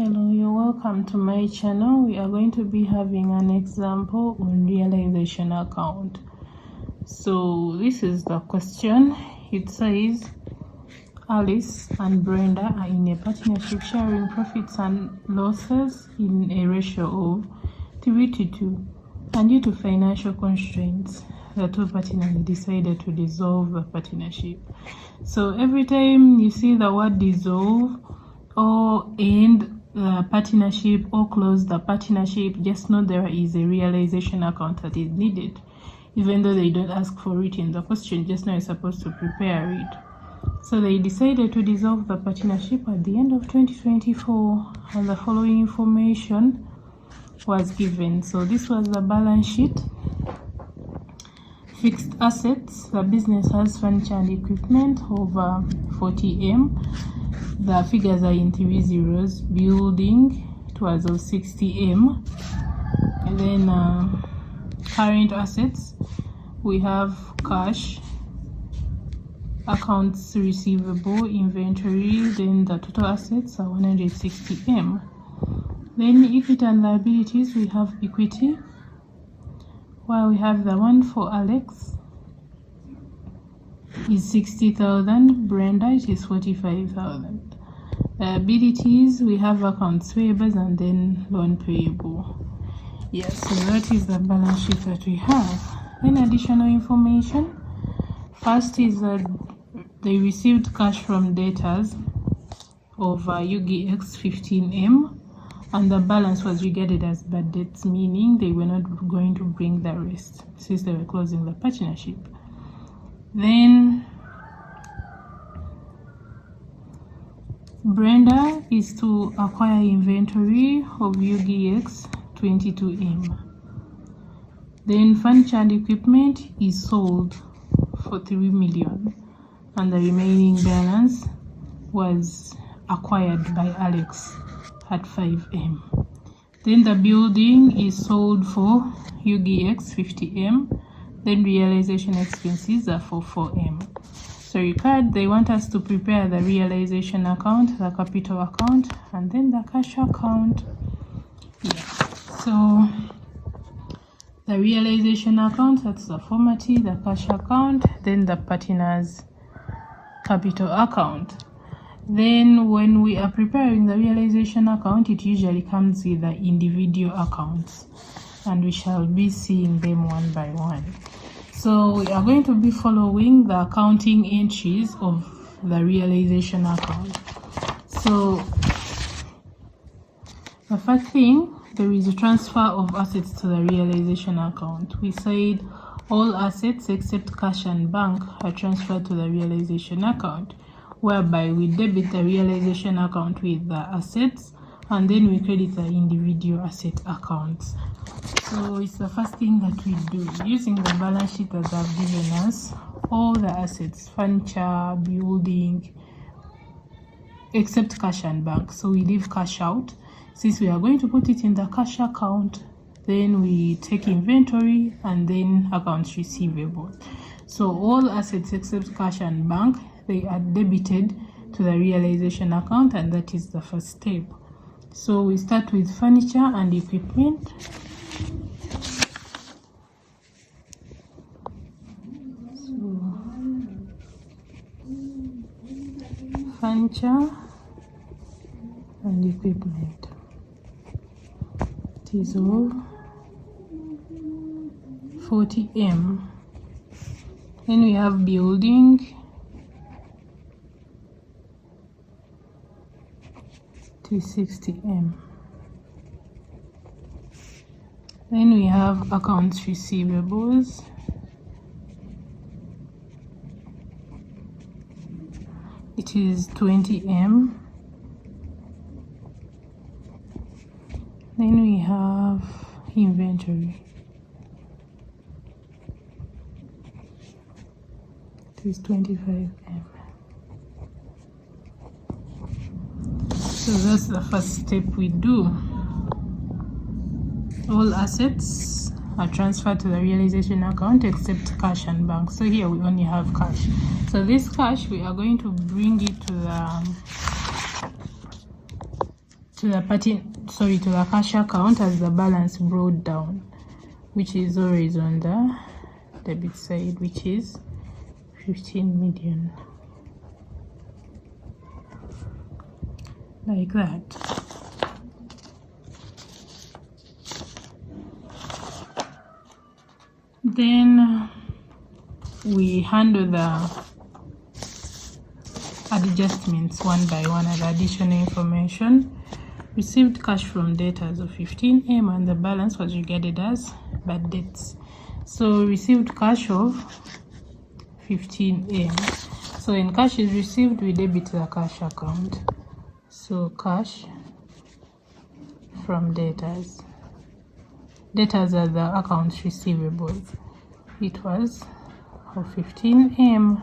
Hello, you're welcome to my channel. We are going to be having an example on realization account. So this is the question. It says Alice and Brenda are in a partnership sharing profits and losses in a ratio of 3:2, and due to financial constraints the two partners decided to dissolve the partnership. So every time you see the word dissolve or end the partnership or close the partnership, just know there is a realization account that is needed. Even though they don't ask for it in the question, just know you're supposed to prepare it. So they decided to dissolve the partnership at the end of 2024, and the following information was given. So this was the balance sheet. Fixed assets: the business has furniture and equipment over 40M. The figures are in 3 zeros. Building, it was of 60M. And then current assets, we have cash, accounts receivable, inventory. Then the total assets are 160M. Then equity and liabilities, we have equity, while we have the one for Alex is 60,000, Brenda it is 45,000. Liabilities, we have accounts payables and then loan payable. Yes, so that is the balance sheet that we have. Then additional information. First is that they received cash from debtors of UGX 15M, and the balance was regarded as bad debts, meaning they were not going to bring the rest since they were closing the partnership. Then Brenda is to acquire inventory of UGX 22M. Then furniture and equipment is sold for 3 million, and the remaining balance was acquired by Alex at 5M. Then the building is sold for UGX 50M. Then realization expenses are for 4M. So required, they want us to prepare the realization account, the capital account, and then the cash account. Yeah. So the realization account, that's the formatty, the cash account, then the partner's capital account. Then when we are preparing the realization account, it usually comes with the individual accounts, and we shall be seeing them one by one. So we are going to be following the accounting entries of the realization account. So the first thing, there is a transfer of assets to the realization account. We said all assets except cash and bank are transferred to the realization account, whereby we debit the realization account with the assets and then we credit the individual asset accounts. So it's the first thing that we do using the balance sheet that they've given us. All the assets, furniture, building, except cash and bank. So we leave cash out since we are going to put it in the cash account. Then we take inventory and then accounts receivable. So all assets except cash and bank, they are debited to the realization account, and that is the first step. So we start with furniture and equipment. Furniture and equipment, it is of 40M. Then we have building, it is 60M. Then we have accounts receivables, it is 20M. Then we have inventory, it is 25M. So that's the first step we do. All assets are transferred to the realization account except cash and bank. So here we only have cash. So this cash, we are going to bring it to to the cash account as the balance brought down, which is always on the debit side, which is 15 million, like that. Then we handle the adjustments one by one as additional information. Received cash from debtors of 15M and the balance was regarded as bad debts. So received cash of 15M. So when cash is received, we debit the cash account. So cash from debtors. Debtors are the accounts receivables. It was of 15M.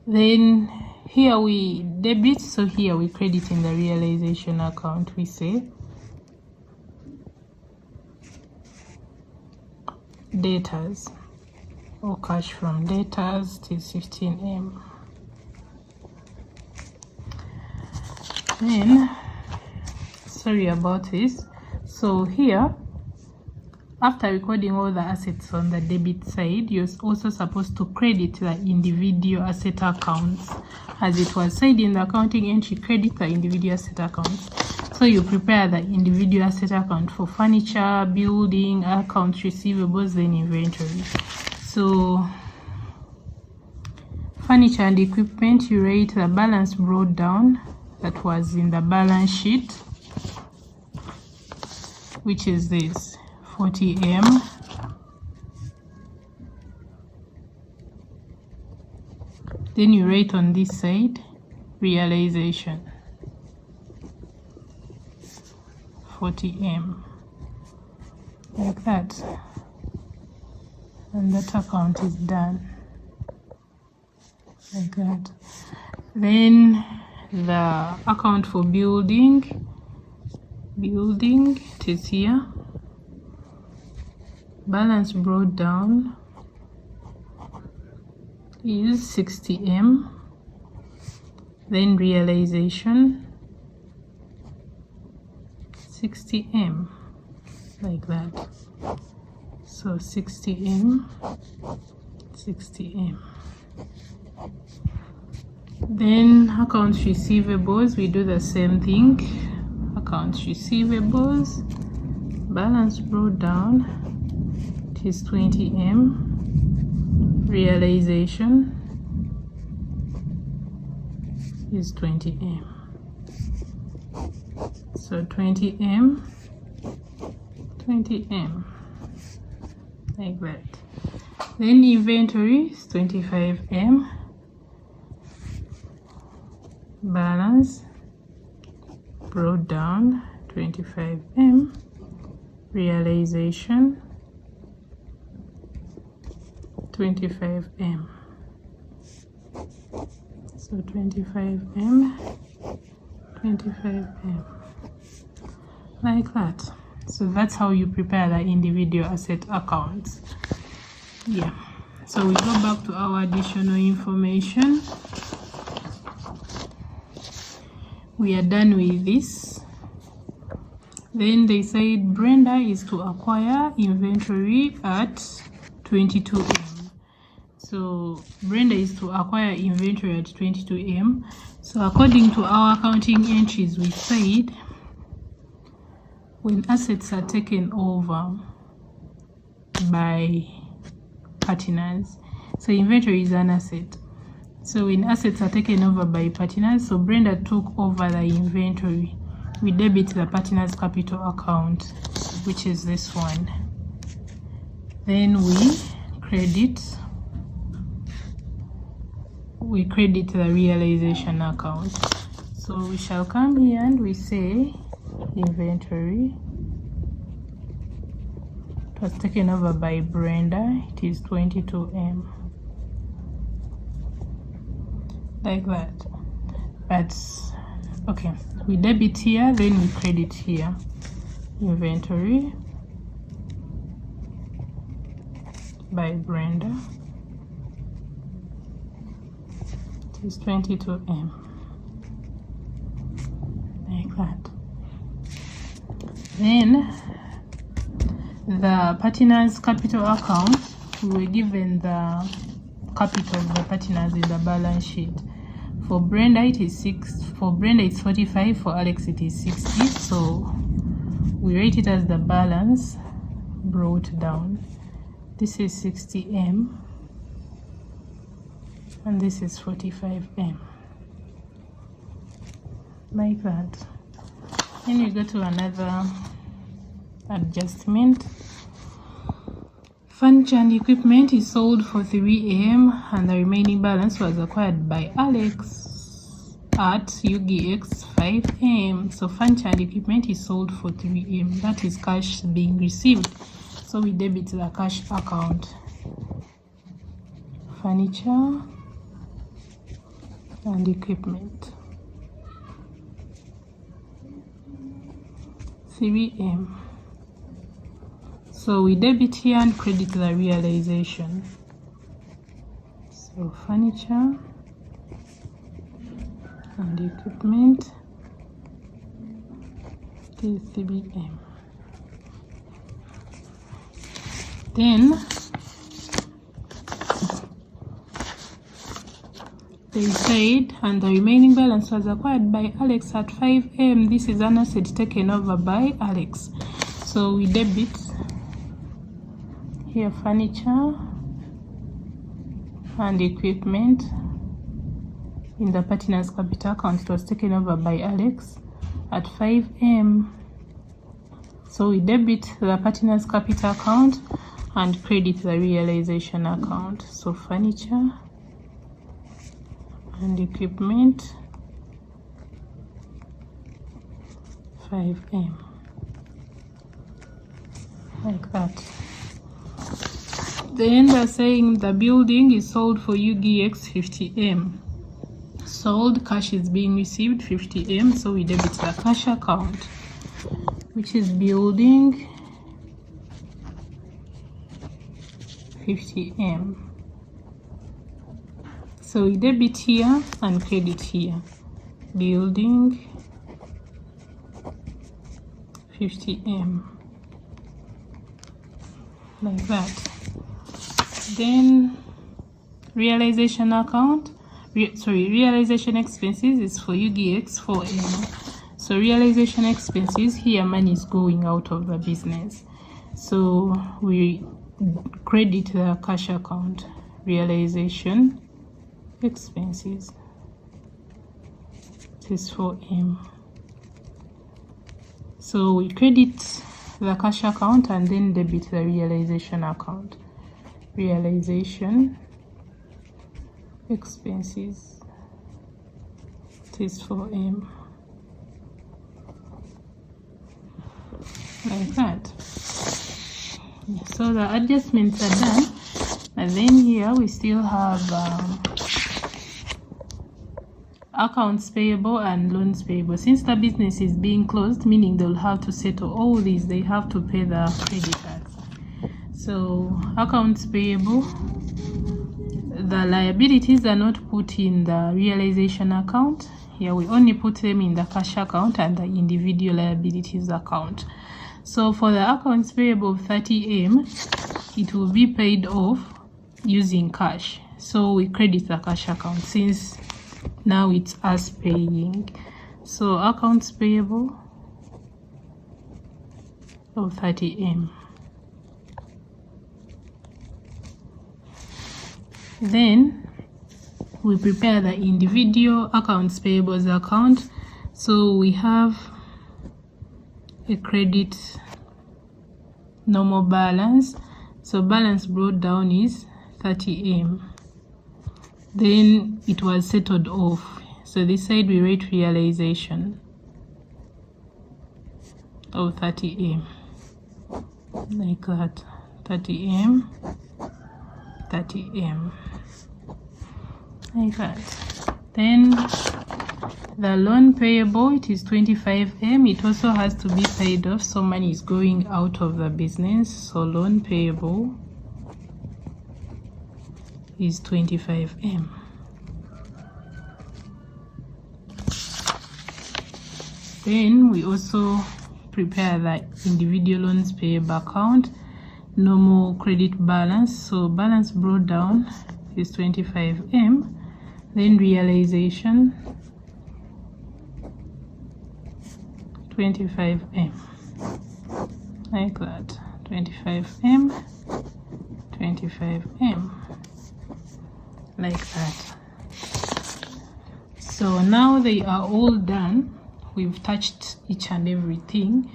Then here we debit, so here we credit in the realization account. We say debtors or cash from debtors till 15M. Then, sorry about this. So here, after recording all the assets on the debit side, you're also supposed to credit the individual asset accounts. As it was said in the accounting entry, credit the individual asset accounts. So you prepare the individual asset account for furniture, building, accounts receivables, then inventory. So furniture and equipment, you write the balance brought down that was in the balance sheet, which is this 40M. Then you write on this side realization 40M, like that, and that account is done, like that. Then the account for building, it is here. Balance brought down is 60M. Then realization 60M, like that. So 60M, 60M. Then accounts receivables, we do the same thing. Accounts receivables, balance brought down, it is 20M. Realization is 20M. So 20M, 20M, like that. Then inventory is 25M. Balance brought down 25M. Realization 25M. So 25M, 25M, like that. So that's how you prepare the individual asset accounts. Yeah. So we go back to our additional information. We are done with this. Then they said Brenda is to acquire inventory at 22M. So Brenda is to acquire inventory at 22M. So according to our accounting entries, we said when assets are taken over by partners, so inventory is an asset. So when assets are taken over by partners, so Brenda took over the inventory, we debit the partner's capital account, which is this one. Then we credit the realization account. So we shall come here and we say inventory, it was taken over by Brenda, it is 22M, like that. But okay, we debit here, then we credit here. Inventory by Brenda, it is 22M. like that. Then the partners capital account, we were given the capital of the partners in the balance sheet. For Brenda it is 45, for Alex it is 60, so we write it as the balance brought down. This is 60M and this is 45M, like that. Then we go to another adjustment. Furniture and equipment is sold for 3M and the remaining balance was acquired by Alex at UGX 5M. So furniture and equipment is sold for 3M. That is cash being received. So we debit the cash account. Furniture and equipment, 3M. So we debit here and credit the realization. So furniture and equipment is 3M. Then they said, and the remaining balance was acquired by Alex at 5M. This is an asset taken over by Alex. So we debit here furniture and equipment in the partners capital account. It was taken over by Alex at 5M. So we debit the partners capital account and credit the realization account. So furniture and equipment, 5M, like that. Then they're saying the building is sold for UGX 50M. Sold, cash is being received, 50M. So we debit the cash account, which is building 50M. So we debit here and credit here, building 50M, like that. Then realization account, realization expenses is for UGX 4M. So realization expenses, here money is going out of the business. So we credit the cash account, realization expenses. This is 4M. So we credit the cash account and then debit the realization account. Realization expenses. This is 4M. Like that. So the adjustments are done, and then here we still have accounts payable and loans payable. Since the business is being closed, meaning they'll have to settle all these, they have to pay the creditors. So accounts payable, the liabilities are not put in the realization account. Here we only put them in the cash account and the individual liabilities account. So for the accounts payable of 30M, it will be paid off using cash. So we credit the cash account since now it's us paying. So accounts payable of 30M. Then we prepare the individual accounts payables account. So we have a credit normal balance. So balance brought down is 30M. Then it was settled off. So this side we write realization of 30M, like that. 30M, 30M, like that. Then the loan payable, it is 25M. It also has to be paid off, so money is going out of the business. So loan payable is 25M. Then we also prepare the individual loans payable account, normal credit balance. So balance brought down is 25M. Then realization 25M, like that. 25M, 25M, like that. So now they are all done. We've touched each and everything.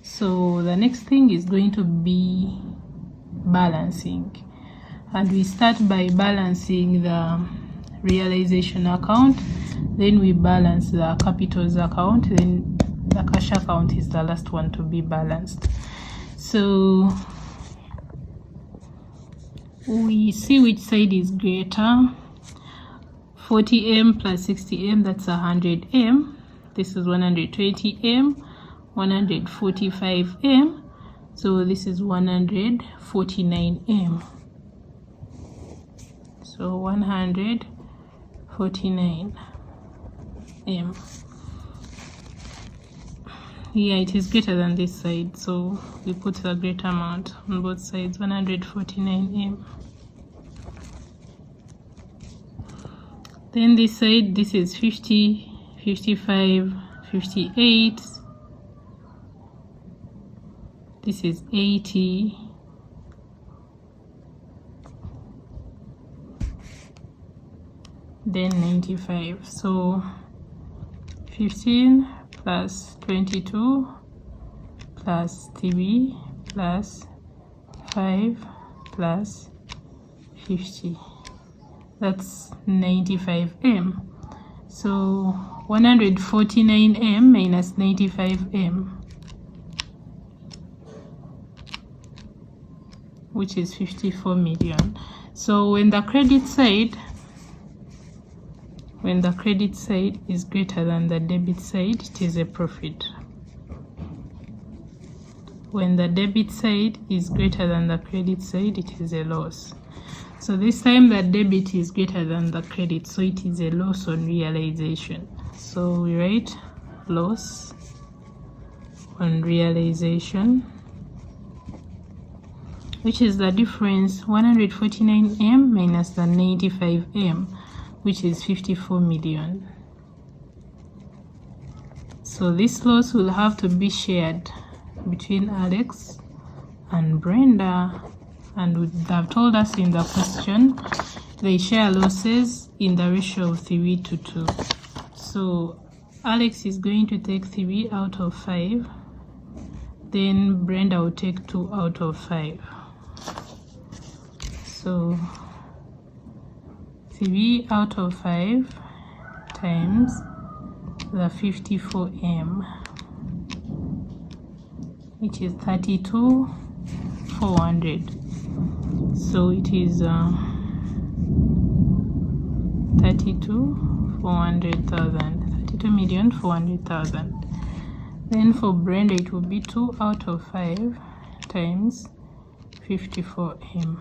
So the next thing is going to be balancing, and we start by balancing the realization account, then we balance the capitals account, then the cash account is the last one to be balanced. So we see which side is greater. 40M plus 60M, that's 100M. This is 120M, 145M. So this is 149M. So 149M. Yeah, it is greater than this side, so we put the greater amount on both sides, 149M. Then this side, this is 50, 55, 58. This is 80. Then 95. So 15 plus 22 plus 3 plus 5 plus 50. That's 95M. So 149M minus 95M, which is 54 million. So when the credit side is greater than the debit side, it is a profit. When the debit side is greater than the credit side, it is a loss. So this time the debit is greater than the credit, so it is a loss on realization. So we write loss on realization, which is the difference, 149M minus the 95M, which is 54 million. So this loss will have to be shared between Alex and Brenda, and they've told us in the question they share losses in the ratio of 3:2. So Alex is going to take 3 out of 5, then Brenda will take 2 out of 5. So 3 out of 5 times the 54M, which is 32,400. So it is 32,400,000. Then for Brenda it will be 2 out of 5 times 54M,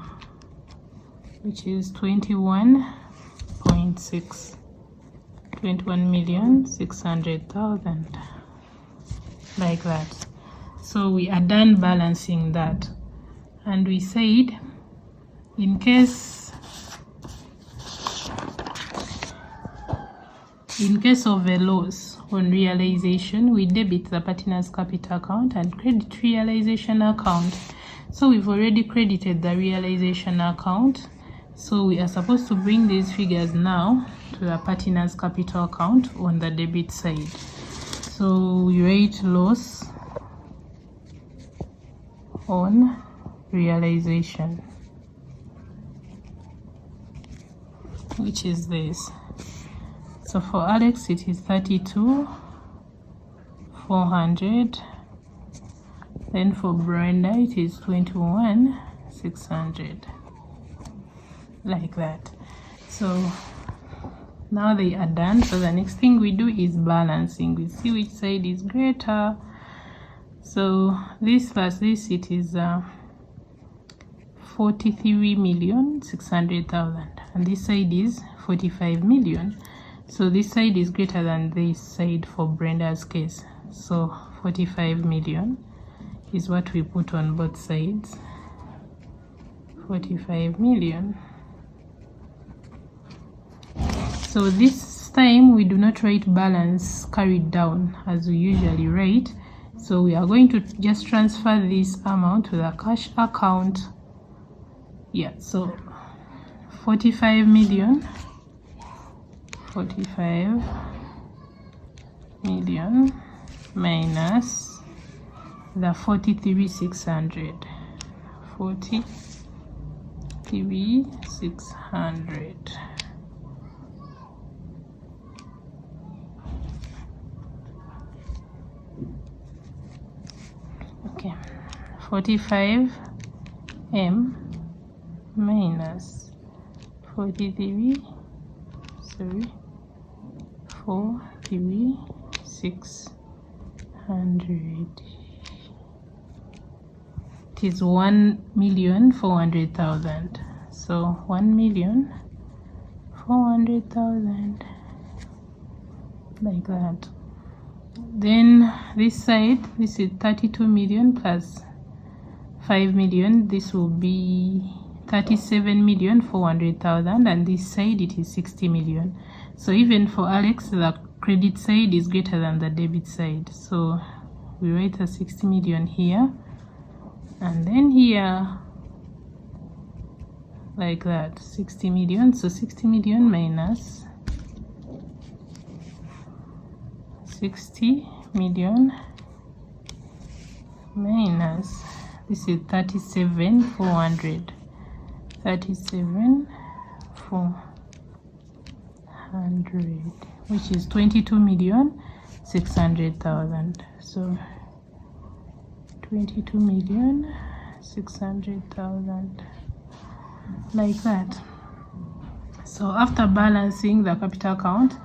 which is 21.6, 21,600,000, like that. So we are done balancing that, and we said in case of a loss on realization, we debit the partner's capital account and credit realization account. So we've already credited the realization account, so we are supposed to bring these figures now to the partner's capital account on the debit side. So we write loss on realization, which is this. So for Alex it is 32,400. Then for Brenda it is 21,600, like that. So now they are done. So the next thing we do is balancing. We see which side is greater. So this plus this, it is 43,600,000, and this side is 45 million. So this side is greater than this side for Brenda's case. so 45 million is what we put on both sides. 45 million. So this time we do not write balance carried down as we usually write, so we are going to just transfer this amount to the cash account. Yeah, so 45 million, 45 million minus the 43,600, 43,600. Okay, 45 M minus 43,600. It is 1,400,000. So 1,400,000, like that. Then this side, this is 32 million plus 5 million. This will be 37,400,000, and this side it is 60 million. So even for Alex, the credit side is greater than the debit side. So we write a 60 million here, and then here, like that, 60 million. So 60 million minus 60 million minus, this is 37,400, 37,400, which is 22,600,000. So 22,600,000, like that. So after balancing the capital account,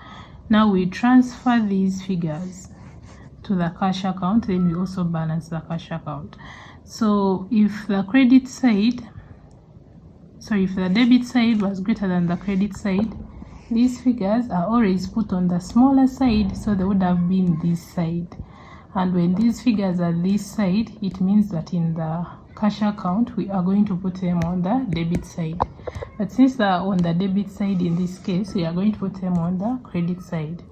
now we transfer these figures to the cash account, then we also balance the cash account. So if the credit side, sorry, if the debit side was greater than the credit side, these figures are always put on the smaller side, so they would have been this side. And when these figures are this side, it means that in the cash account we are going to put them on the debit side. But since they are on the debit side in this case, we are going to put them on the credit side,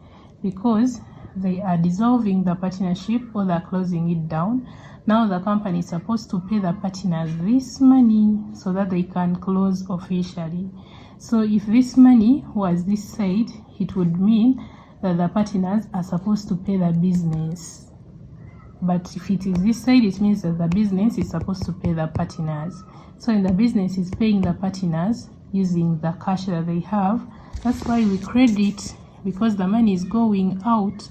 because they are dissolving the partnership or they're closing it down. Now the company is supposed to pay the partners this money so that they can close officially. So if this money was this side, it would mean that the partners are supposed to pay the business. But if it is this side, it means that the business is supposed to pay the partners. So when the business is paying the partners using the cash that they have, that's why we credit, because the money is going out.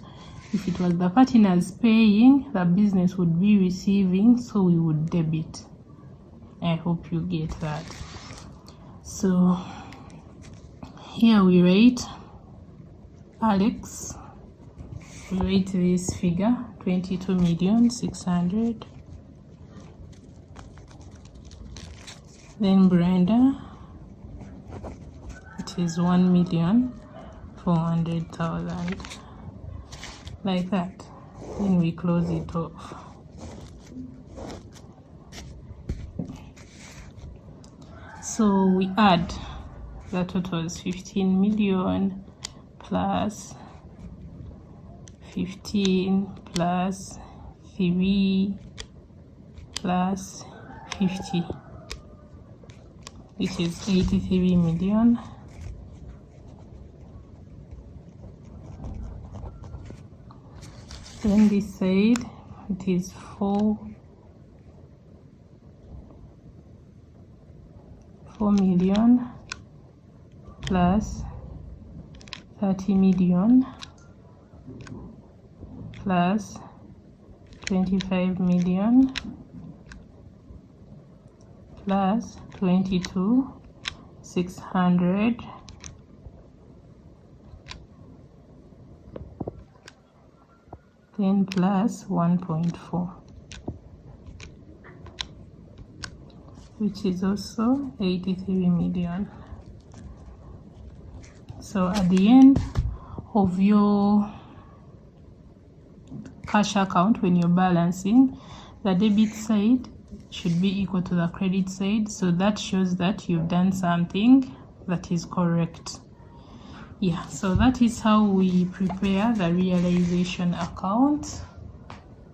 If it was the partners paying, the business would be receiving, so we would debit. I hope you get that. So here we write Alex, we write this figure 22,600,000. Then Brenda, it is 1,400,000, like that. Then we close it off. So we add the total is 15 million plus 15 plus 3 plus 50, which is 83 million. Then this side, it is 4 million plus 30 million plus 25 million plus 22,600 then plus 1.4, which is also 83 million. So at the end of your cash account, when you're balancing, the debit side should be equal to the credit side, so that shows that you've done something that is correct. Yeah, so that is how we prepare the realization account.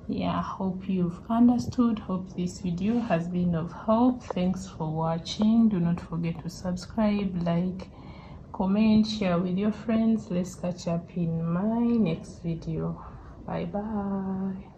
Yeah, hope you've understood. Hope this video has been of help. Thanks for watching. Do not forget to subscribe, like, comment, share with your friends. Let's catch up in my next video. Bye bye.